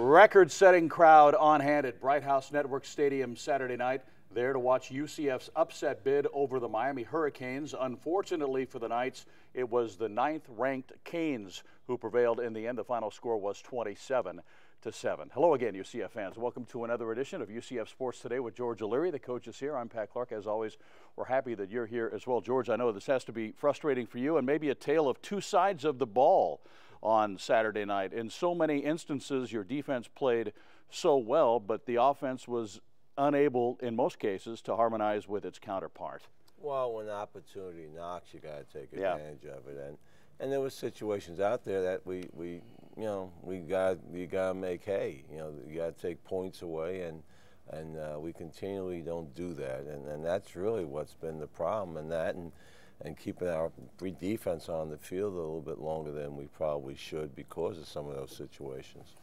Record-setting crowd on hand at Bright House Network Stadium Saturday night, there to watch UCF's upset bid over the Miami Hurricanes. Unfortunately for the Knights, it was the 9th-ranked Canes who prevailed in the end. The final score was 27-7. Hello again, UCF fans. Welcome to another edition of UCF Sports Today with George O'Leary. The coach is here. I'm Pat Clark. As always, we're happy that you're here as well. George, I know this has to be frustrating for you and maybe a tale of two sides of the ball on Saturday night. In so many instances, your defense played so well, but the offense was unable, in most cases, to harmonize with its counterpart. Well, when the opportunity knocks, you got to take advantage of it, and there were situations out there that you got to make hay. You got to take points away, and we continually don't do that, and that's really what's been the problem, and keeping our defense on the field a little bit longer than we probably should because of some of those situations.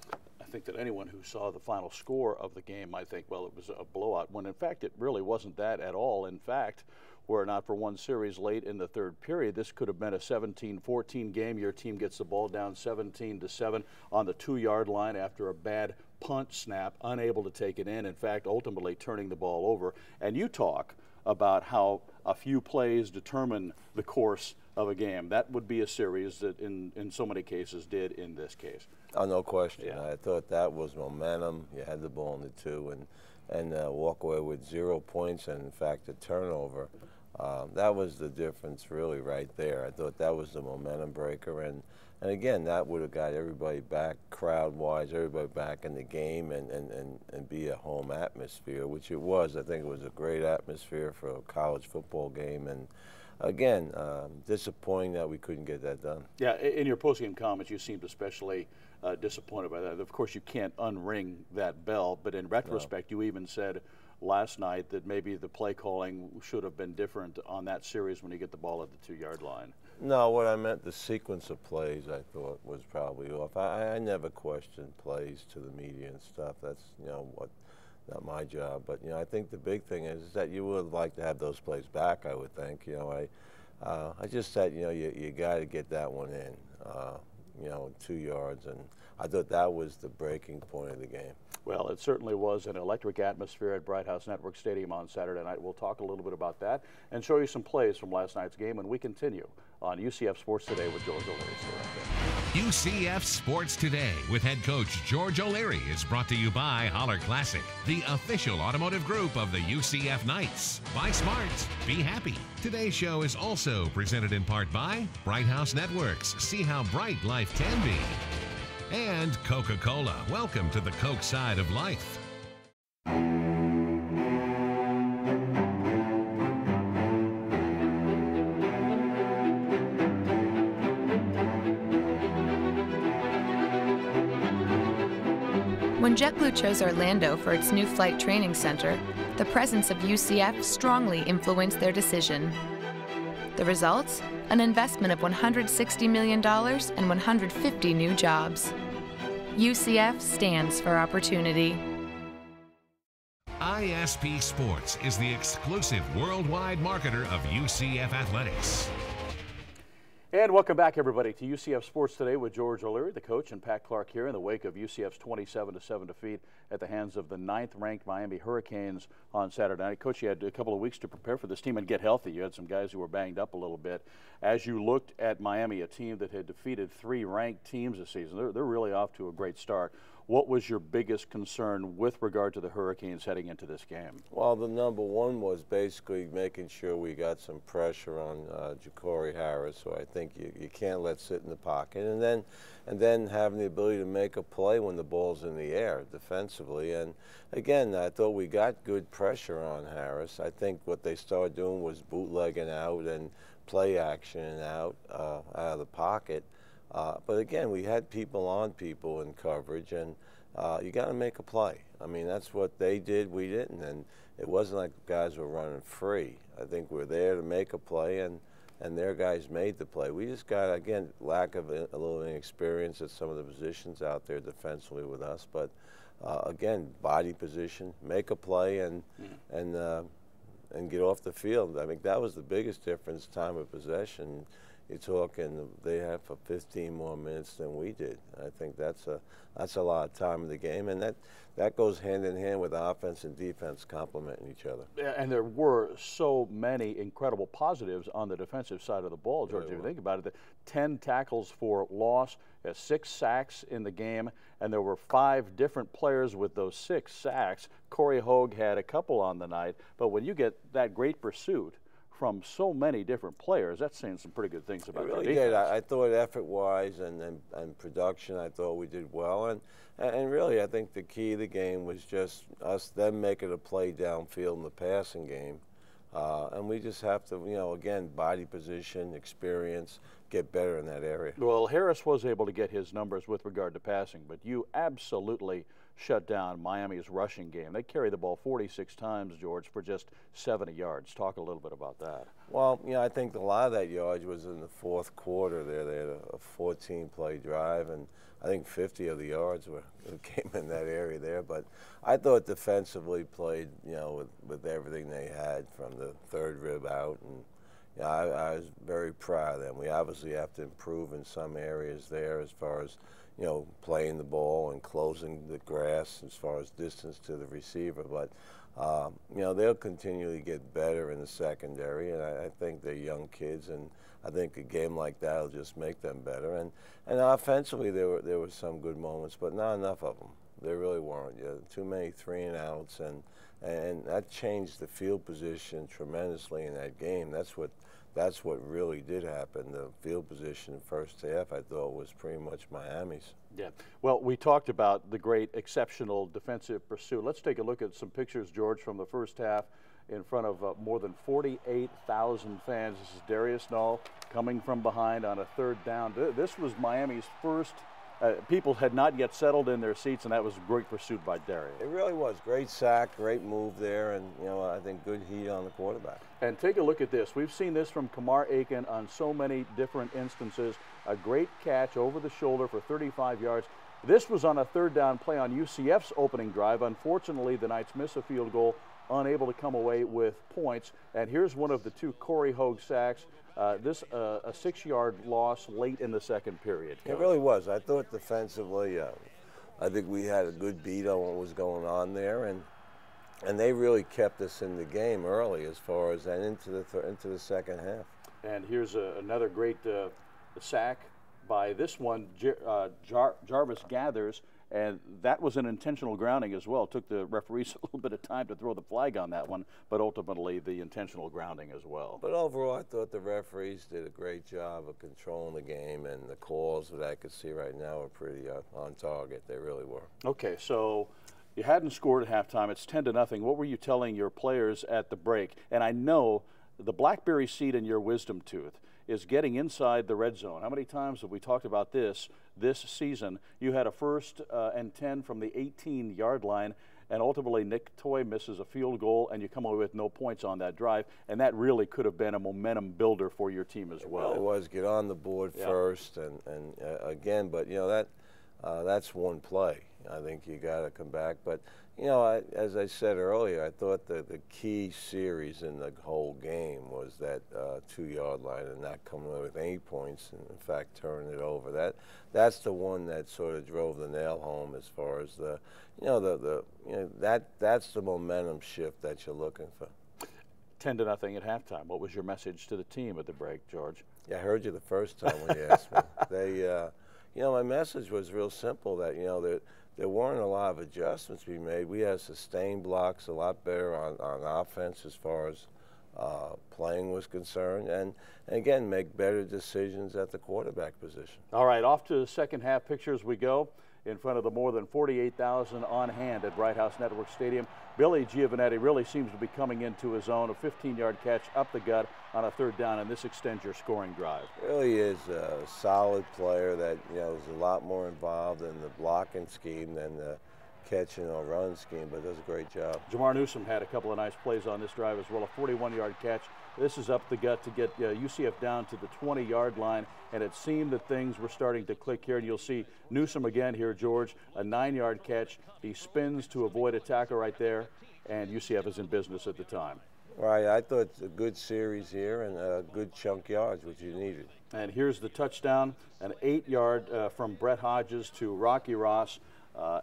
I think that anyone who saw the final score of the game might think, well, it was a blowout, when in fact it really wasn't that at all. In fact, were it not for one series late in the third period, this could have been a 17-14 game. Your team gets the ball down 17-7 on the 2-yard line after a bad punt snap, unable to take it in fact, ultimately turning the ball over. And you talk about how a few plays determine the course of a game. That would be a series that in so many cases did in this case. Oh, no question. Yeah. I thought that was momentum. You had the ball in the 2 and walk away with 0 points and, in fact, a turnover. That was the difference really right there. I thought that was the momentum breaker. And again, that would have got everybody back crowd-wise, everybody back in the game and be a home atmosphere, which it was. I think it was a great atmosphere for a college football game. And again, disappointing that we couldn't get that done. Yeah, in your postgame comments, you seemed especially disappointed by that. Of course, you can't unring that bell, but in retrospect, you even said last night that maybe the play calling should have been different on that series when you get the ball at the 2-yard line. No, what I meant, the sequence of plays I thought was probably off. I never questioned plays to the media and stuff. That's, not my job. But, I think the big thing is that you would like to have those plays back, I would think. I just said, you got to get that one in, 2 yards. And I thought that was the breaking point of the game. Well, it certainly was an electric atmosphere at Bright House Network Stadium on Saturday night. We'll talk a little bit about that and show you some plays from last night's game when we continue on UCF Sports Today with George O'Leary. UCF Sports Today with head coach George O'Leary is brought to you by Holler Classic, the official automotive group of the UCF Knights. Buy smart, be happy. Today's show is also presented in part by Bright House Networks. See how bright life can be. And Coca-Cola. Welcome to the Coke side of life. When JetBlue chose Orlando for its new flight training center, the presence of UCF strongly influenced their decision. The results? An investment of $160 million and 150 new jobs. UCF stands for opportunity. ISP Sports is the exclusive worldwide marketer of UCF Athletics. And welcome back, everybody, to UCF Sports Today with George O'Leary, the coach, and Pat Clark here in the wake of UCF's 27-7 defeat at the hands of the 9th-ranked Miami Hurricanes on Saturday night. Coach, you had a couple of weeks to prepare for this team and get healthy. You had some guys who were banged up a little bit. As you looked at Miami, a team that had defeated 3 ranked teams this season, they're really off to a great start. What was your biggest concern with regard to the Hurricanes heading into this game? Well, the number one was basically making sure we got some pressure on Ja'Cory Harris, who I think you can't let sit in the pocket, and then having the ability to make a play when the ball's in the air defensively. And again, I thought we got good pressure on Harris. I think what they started doing was bootlegging out and play action out of the pocket. But again, we had people on people in coverage, and you got to make a play. I mean, that's what they did, we didn't, and it wasn't like guys were running free. I think we're there to make a play, and their guys made the play. We just got, again, lack of a little inexperience at some of the positions out there defensively with us. But again, body position, make a play, and get off the field. I think that was the biggest difference, time of possession. you're talking they have for 15 more minutes than we did. I think that's a lot of time in the game, and that goes hand in hand with offense and defense complementing each other. Yeah, and there were so many incredible positives on the defensive side of the ball, George. If you think about it, 10 tackles for loss, 6 sacks in the game, and there were 5 different players with those 6 sacks. Corey Hogue had a couple on the night, but when you get that great pursuit from so many different players, that's saying some pretty good things about it really the defense. did. I thought effort-wise and production, I thought we did well. And really, I think the key of the game was just them making a play downfield in the passing game. And we just have to, again, body position, experience, get better in that area. Well, Harris was able to get his numbers with regard to passing, but you absolutely shut down Miami's rushing game. They carried the ball 46 times, George, for just 70 yards. Talk a little bit about that. Well, I think a lot of that yardage was in the fourth quarter there. They had a 14-play drive, and I think 50 of the yards came in that area there. But I thought defensively played, with everything they had from the third rib out, and I was very proud of them. We obviously have to improve in some areas there as far as playing the ball and closing the grass as far as distance to the receiver. But, they'll continually get better in the secondary, and I think they're young kids, and I think a game like that will just make them better. And offensively, there were some good moments, but not enough of them. There really weren't. Too many 3-and-outs, and that changed the field position tremendously in that game. That's what really did happen. The field position in the first half, I thought, was pretty much Miami's. Yeah. Well, we talked about the great, exceptional defensive pursuit. Let's take a look at some pictures, George, from the first half in front of more than 48,000 fans. This is Darius Null coming from behind on a 3rd down. This was Miami's first. People had not yet settled in their seats, and that was a great pursuit by Darius. It really was. Great sack, great move there, and, I think good heat on the quarterback. And take a look at this. We've seen this from Kamar Aiken on so many different instances. A great catch over the shoulder for 35 yards. This was on a 3rd down play on UCF's opening drive. Unfortunately, the Knights miss a field goal, unable to come away with points. And here's one of the 2 Corey Hogue sacks. A 6-yard loss late in the second period. It really was. I thought defensively, I think we had a good beat on what was going on there, and they really kept us in the game early as far as and into the second half. And here's another great sack by this one, Jarvis Gathers. And that was an intentional grounding as well. It took the referees a little bit of time to throw the flag on that one, but ultimately the intentional grounding as well. But overall, I thought the referees did a great job of controlling the game, and the calls that I could see right now are pretty on target. They really were. Okay, so you hadn't scored at halftime. It's 10-0. What were you telling your players at the break? And I know the BlackBerry seed in your wisdom tooth is getting inside the red zone. How many times have we talked about this season? You had a 1st and 10 from the 18-yard line, and ultimately Nick Toy misses a field goal, and you come away with no points on that drive, and that really could have been a momentum builder for your team as well. It was. Get on the board first, and again, but that's one play. I think you got to come back, but as I said earlier, I thought the key series in the whole game was that 2-yard line and not coming away with any points, and in fact turning it over. That's the one that sort of drove the nail home as far as that's the momentum shift that you're looking for. 10-0 at halftime. What was your message to the team at the break, George? Yeah, I heard you the first time when you asked me. My message was real simple, that there weren't a lot of adjustments to be made. We had sustained blocks a lot better on offense as far as playing was concerned, and again, make better decisions at the quarterback position. All right, off to the second half pictures we go in front of the more than 48,000 on hand at Bright House Network Stadium. Billy Giovanetti really seems to be coming into his own. A 15-yard catch up the gut on a 3rd down, and this extends your scoring drive. Really is a solid player that is a lot more involved in the blocking scheme than the catching or run scheme, but does a great job. Jamar Newsom had a couple of nice plays on this drive as well. A 41-yard catch. This is up the gut to get UCF down to the 20-yard line, and it seemed that things were starting to click here. And you'll see Newsom again here, George, a 9-yard catch. He spins to avoid a tackle right there, and UCF is in business at the time. Right, I thought it's a good series here and a good chunk yards, which you needed. And here's the touchdown, an 8-yard from Brett Hodges to Rocky Ross,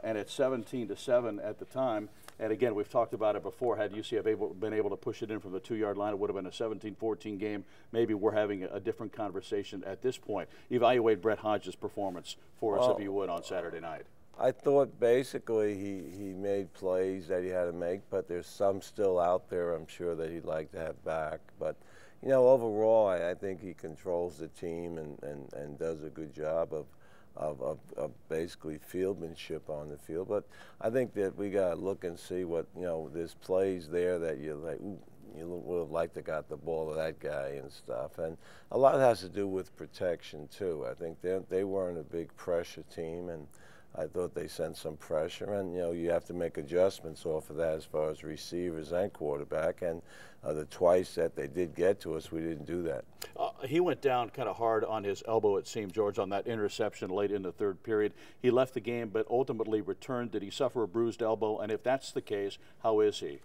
and it's 17-7 at the time. And again, we've talked about it before. Had UCF been able to push it in from the 2-yard line, it would have been a 17-14 game. Maybe we're having a different conversation at this point. Evaluate Brett Hodges' performance for us, if you would, on Saturday night. I thought basically he made plays that he had to make, but there's some still out there I'm sure that he'd like to have back. But, you know, overall, I think he controls the team and does a good job of basically fieldmanship on the field. But I think that we got to look and see what, you know, there's plays there that you're like, ooh, you would have liked to got the ball to that guy and stuff. And a lot has to do with protection, too. I think they weren't a big pressure team, and I thought they sent some pressure, and, you know, you have to make adjustments off of that as far as receivers and quarterback, and the twice that they did get to us, we didn't do that. He went down kind of hard on his elbow, it seemed, George, on that interception late in the third period. He left the game but ultimately returned. Did he suffer a bruised elbow? And if that's the case, how is he?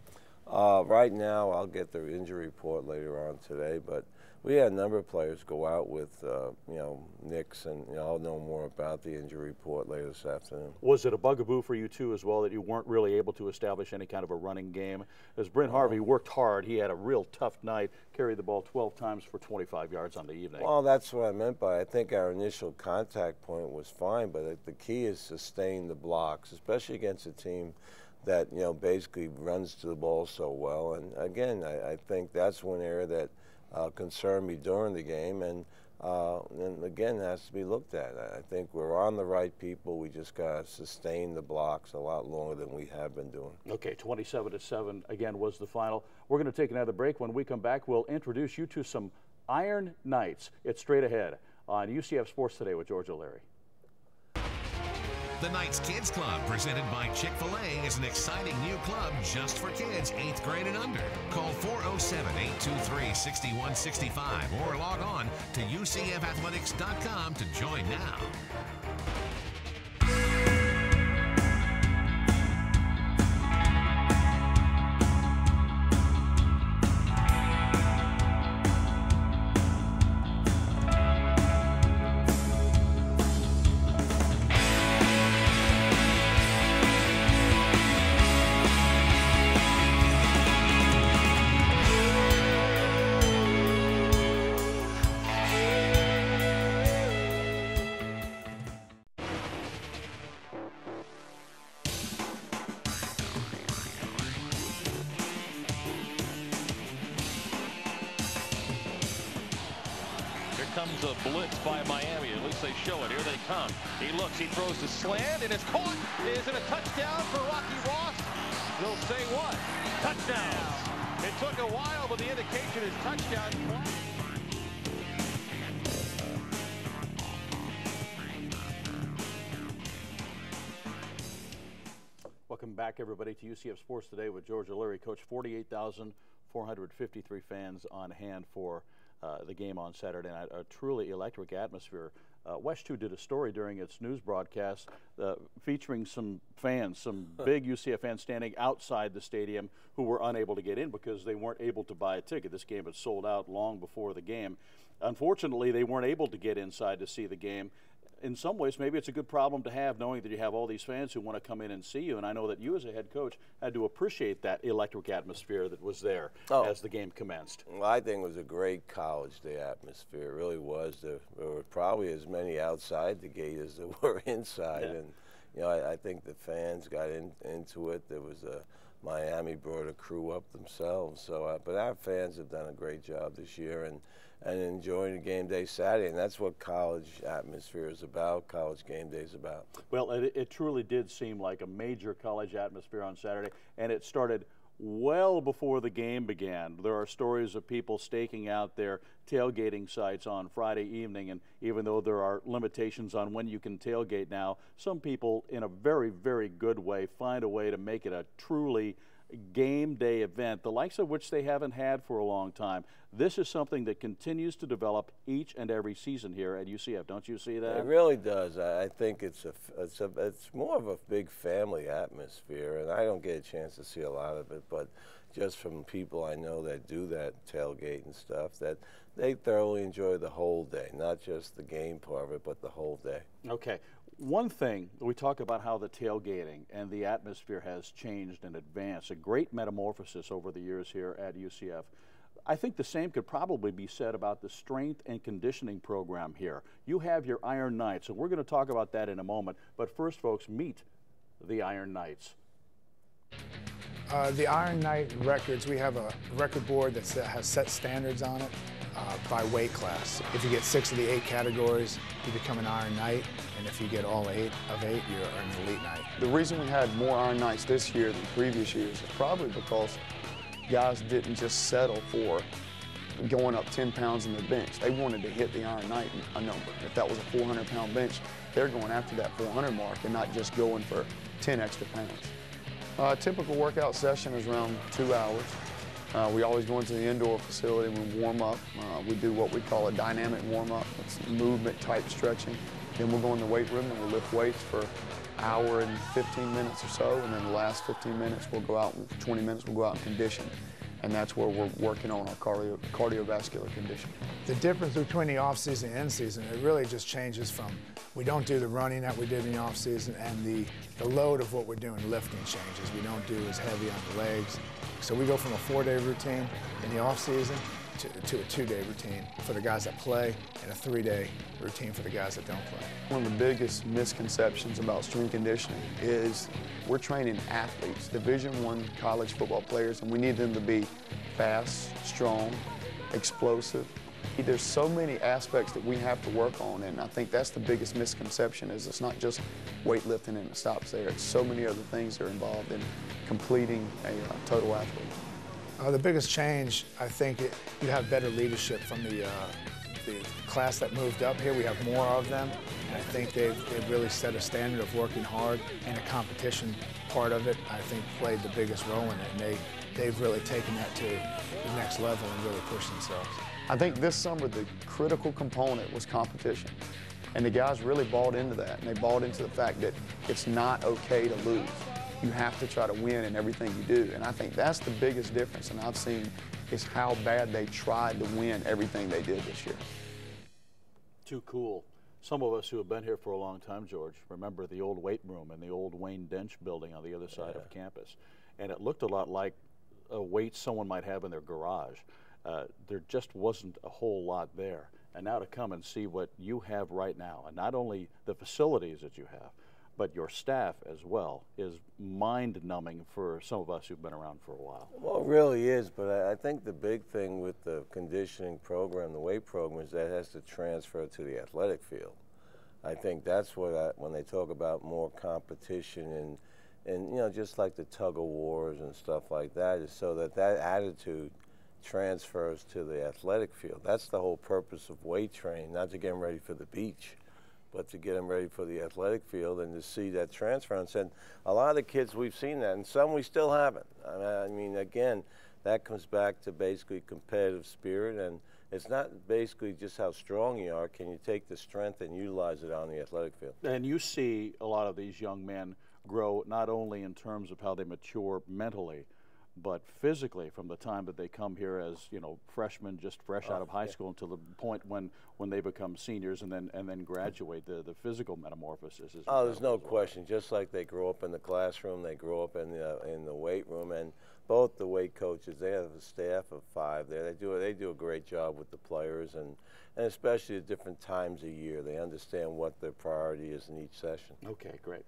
Right now, I'll get the injury report later on today, but we had a number of players go out with, you know, nicks, and, you know, I'll know more about the injury report later this afternoon. Was it a bugaboo for you, too, as well, that you weren't really able to establish any kind of a running game? As Brent Harvey worked hard, he had a real tough night, carried the ball 12 times for 25 yards on the evening. Well, that's what I meant by I think our initial contact point was fine, but the key is sustain the blocks, especially against a team that, you know, basically runs to the ball so well. And again, I think that's one area that concerned me during the game, and again, it has to be looked at. I think we're on the right people. We just got to sustain the blocks a lot longer than we have been doing. Okay, 27-7 again was the final. We're going to take another break. When we come back, we'll introduce you to some Iron Knights. It's straight ahead on UCF Sports Today with George O'Leary. The Knights Kids Club, presented by Chick-fil-A, is an exciting new club just for kids 8th grade and under. Call 407-823-6165 or log on to ucfathletics.com to join now. Comes a blitz by Miami. At least they show it. Here they come. He looks. He throws the slant, and it's caught. Is it a touchdown for Rocky Ross? They'll say what? Touchdown. It took a while, but the indication is touchdown. Welcome back, everybody, to UCF Sports Today with George O'Leary. Coach, 48,453 fans on hand for the game on Saturday night. A truly electric atmosphere. West 2 did a story during its news broadcast featuring some fans, some big UCF fans standing outside the stadium who were unable to get in because they weren't able to buy a ticket. This game had sold out long before the game. Unfortunately, they weren't able to get inside to see the game. In some ways, maybe it's a good problem to have, knowing that you have all these fans who want to come in and see you. And I know that you, as a head coach, had to appreciate that electric atmosphere that was there as the game commenced. Well, I think it was a great college day atmosphere. It really was. There were probably as many outside the gate as there were inside. Yeah. And, you know, I think the fans got into it. There was Miami brought a crew up themselves. So, but our fans have done a great job this year and enjoying the game day Saturday, and that's what college atmosphere is about, college game day is about. Well, it truly did seem like a major college atmosphere on Saturday, and it started well before the game began. There are stories of people staking out their tailgating sites on Friday evening, and even though there are limitations on when you can tailgate now, some people in a very, very good way find a way to make it a truly game day event, the likes of which they haven't had for a long time. This is something that continues to develop each and every season here at UCF. Don't you see that? It really does. I think it's more of a big family atmosphere, and I don't get a chance to see a lot of it, but just from people I know that do that tailgate and stuff, that they thoroughly enjoy the whole day, not just the game part of it, but the whole day. Okay. One thing, we talk about how the tailgating and the atmosphere has changed and advanced, a great metamorphosis over the years here at UCF. I think the same could probably be said about the strength and conditioning program here. You have your Iron Knights, and we're going to talk about that in a moment. But first, folks, meet the Iron Knights. The Iron Knight records, we have a record board that has set standards on it by weight class. If you get 6 of the 8 categories, you become an Iron Knight, and if you get all 8 of 8, you're an Elite Knight. The reason we had more Iron Knights this year than previous years is probably because guys didn't just settle for going up 10 pounds in the bench. They wanted to hit the Iron Knight a number. If that was a 400-pound bench, they're going after that 400 mark and not just going for 10 extra pounds. A typical workout session is around 2 hours. We always go into the indoor facility and we warm up. We do what we call a dynamic warm-up. It's movement type stretching. Then we'll go in the weight room and we'll lift weights for an hour and 15 minutes or so, and then the last 15 minutes we'll go out, 20 minutes we'll go out and condition. And that's where we're working on our cardiovascular condition. The difference between the off-season and in-season, it really just changes from, we don't do the running that we did in the off-season, and the load of what we're doing, lifting changes. We don't do as heavy on the legs. So we go from a 4-day routine in the off-season to a 2-day routine for the guys that play and a 3-day routine for the guys that don't play. One of the biggest misconceptions about strength conditioning is we're training athletes, Division I college football players, and we need them to be fast, strong, explosive. There's so many aspects that we have to work on, and I think that's the biggest misconception is it's not just weightlifting and it stops there. It's so many other things that are involved in completing a total athlete. The biggest change, I think, you have better leadership from the class that moved up here. We have more of them, and I think they've really set a standard of working hard, and the competition part of it, I think, played the biggest role in it, and they've really taken that to the next level and really pushed themselves. I think this summer the critical component was competition, and the guys really bought into that, and they bought into the fact that it's not okay to lose. You have to try to win in everything you do, and I think that's the biggest difference, and I've seen is how bad they tried to win everything they did this year. Too cool. Some of us who have been here for a long time, George, remember the old weight room in the old Wayne Dench building on the other side of campus, and it looked a lot like a weight someone might have in their garage. There just wasn't a whole lot there, and now to come and see what you have right now, and not only the facilities that you have, but your staff as well, is mind-numbing for some of us who've been around for a while. Well, it really is, but I think the big thing with the conditioning program, the weight program, is that it has to transfer to the athletic field. I think that's what when they talk about more competition and you know, just like the tug-of-wars and stuff like that, is so that attitude transfers to the athletic field. That's the whole purpose of weight training, not to get them ready for the beach, but to get them ready for the athletic field and to see that transference. And a lot of the kids, we've seen that, and some we still haven't. I mean, again, that comes back to basically competitive spirit, and it's not basically just how strong you are. Can you take the strength and utilize it on the athletic field? And you see a lot of these young men grow not only in terms of how they mature mentally, but physically from the time that they come here as, you know, freshmen, just fresh out of high school, until the point when they become seniors and then graduate. The physical metamorphosis is there's no question. Just like they grow up in the classroom, they grow up in the weight room, and both the weight coaches, they have a staff of 5 there. They do a great job with the players, and especially at different times of year. They understand what their priority is in each session. Okay, great.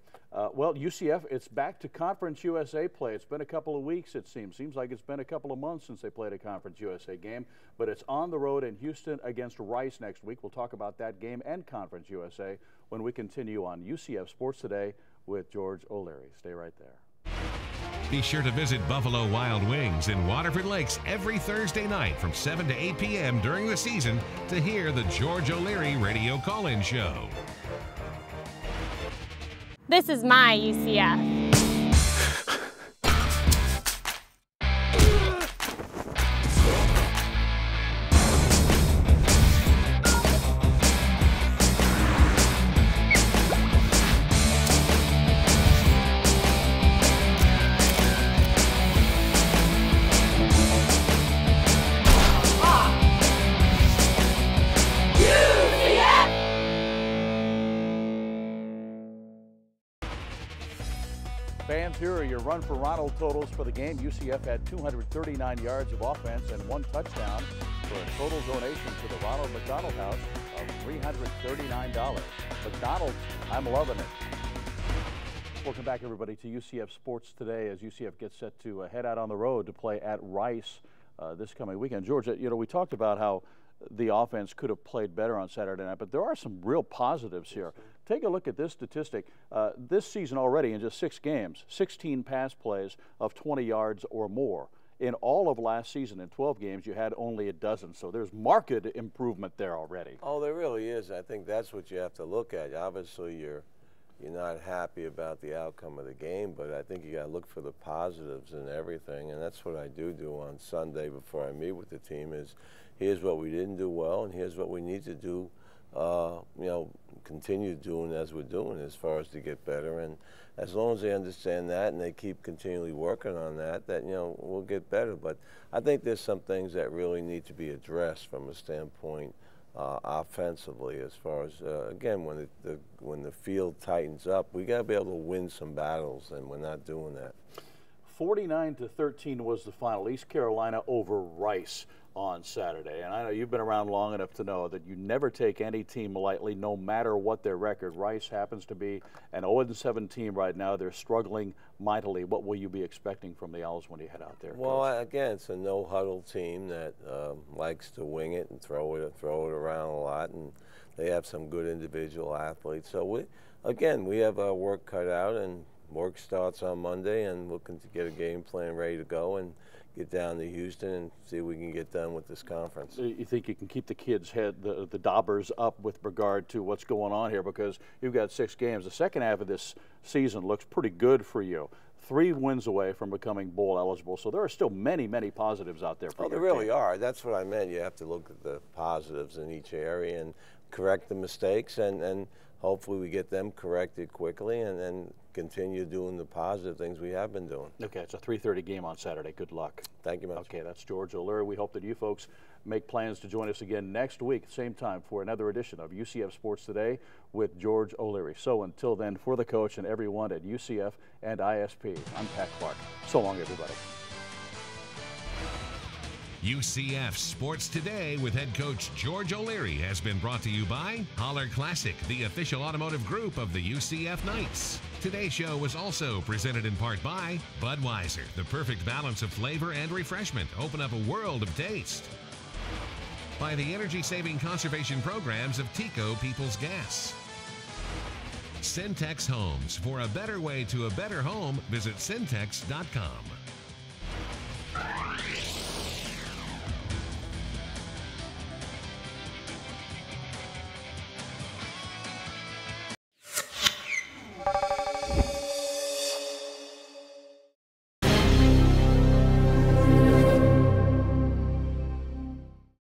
Well, UCF, it's back to Conference USA play. It's been a couple of weeks, it seems. Seems like it's been a couple of months since they played a Conference USA game, but it's on the road in Houston against Rice next week. We'll talk about that game and Conference USA when we continue on UCF Sports Today with George O'Leary. Stay right there. Be sure to visit Buffalo Wild Wings in Waterford Lakes every Thursday night from 7 to 8 p.m. during the season to hear the George O'Leary Radio Call-In Show. This is my UCF. Fans, here are your run for Ronald totals for the game. UCF had 239 yards of offense and 1 touchdown for a total donation to the Ronald McDonald House of $339. McDonald's, I'm loving it. Welcome back, everybody, to UCF Sports Today as UCF gets set to head out on the road to play at Rice this coming weekend. George, you know, we talked about how the offense could have played better on Saturday night, but there are some real positives here. Take a look at this statistic. This season already, in just 6 games, 16 pass plays of 20 yards or more. In all of last season, in 12 games, you had only a dozen. So there's marked improvement there already. Oh, there really is. I think that's what you have to look at. Obviously, you're not happy about the outcome of the game, but I think you got to look for the positives in everything, and that's what I do on Sunday before I meet with the team is here's what we didn't do well, and here's what we need to do, you know, continue doing as we're doing as far as to get better. And as long as they understand that and they keep continually working on that, you know, we'll get better. But I think there's some things that really need to be addressed from a standpoint offensively, as far as again, when the field tightens up, we got to be able to win some battles, and we're not doing that. 49-13 was the final. East Carolina over Rice on Saturday, and I know you've been around long enough to know that you never take any team lightly, no matter what their record. Rice happens to be an 0-7 team right now. They're struggling mightily. What will you be expecting from the Owls when you head out there, well, Coach? Again, it's a no-huddle team that likes to wing it and throw it around a lot, and they have some good individual athletes. So we have our work cut out, and work starts on Monday, and we'll get a game plan ready to go and get down to Houston and see what we can get done with this conference. You think you can keep the kids' head, the Daubers, up with regard to what's going on here, because you've got 6 games. The second half of this season looks pretty good for you. 3 wins away from becoming bowl eligible, so there are still many, many positives out there for you. Oh, there really are. That's what I meant. You have to look at the positives in each area and correct the mistakes, and hopefully we get them corrected quickly, and then continue doing the positive things we have been doing. Okay, it's a 3:30 game on Saturday. Good luck. Thank you much. Okay, that's George O'Leary. We hope that you folks make plans to join us again next week, same time, for another edition of UCF Sports Today with George O'Leary. So until then, for the coach and everyone at UCF and ISP, I'm Pat Clark. So long, everybody. UCF Sports Today with head coach George O'Leary has been brought to you by Holler Classic, the official automotive group of the UCF Knights. Today's show was also presented in part by Budweiser, the perfect balance of flavor and refreshment. Open up a world of taste. By the energy-saving conservation programs of TECO People's Gas. CENTEX Homes. For a better way to a better home, visit CENTEX.com.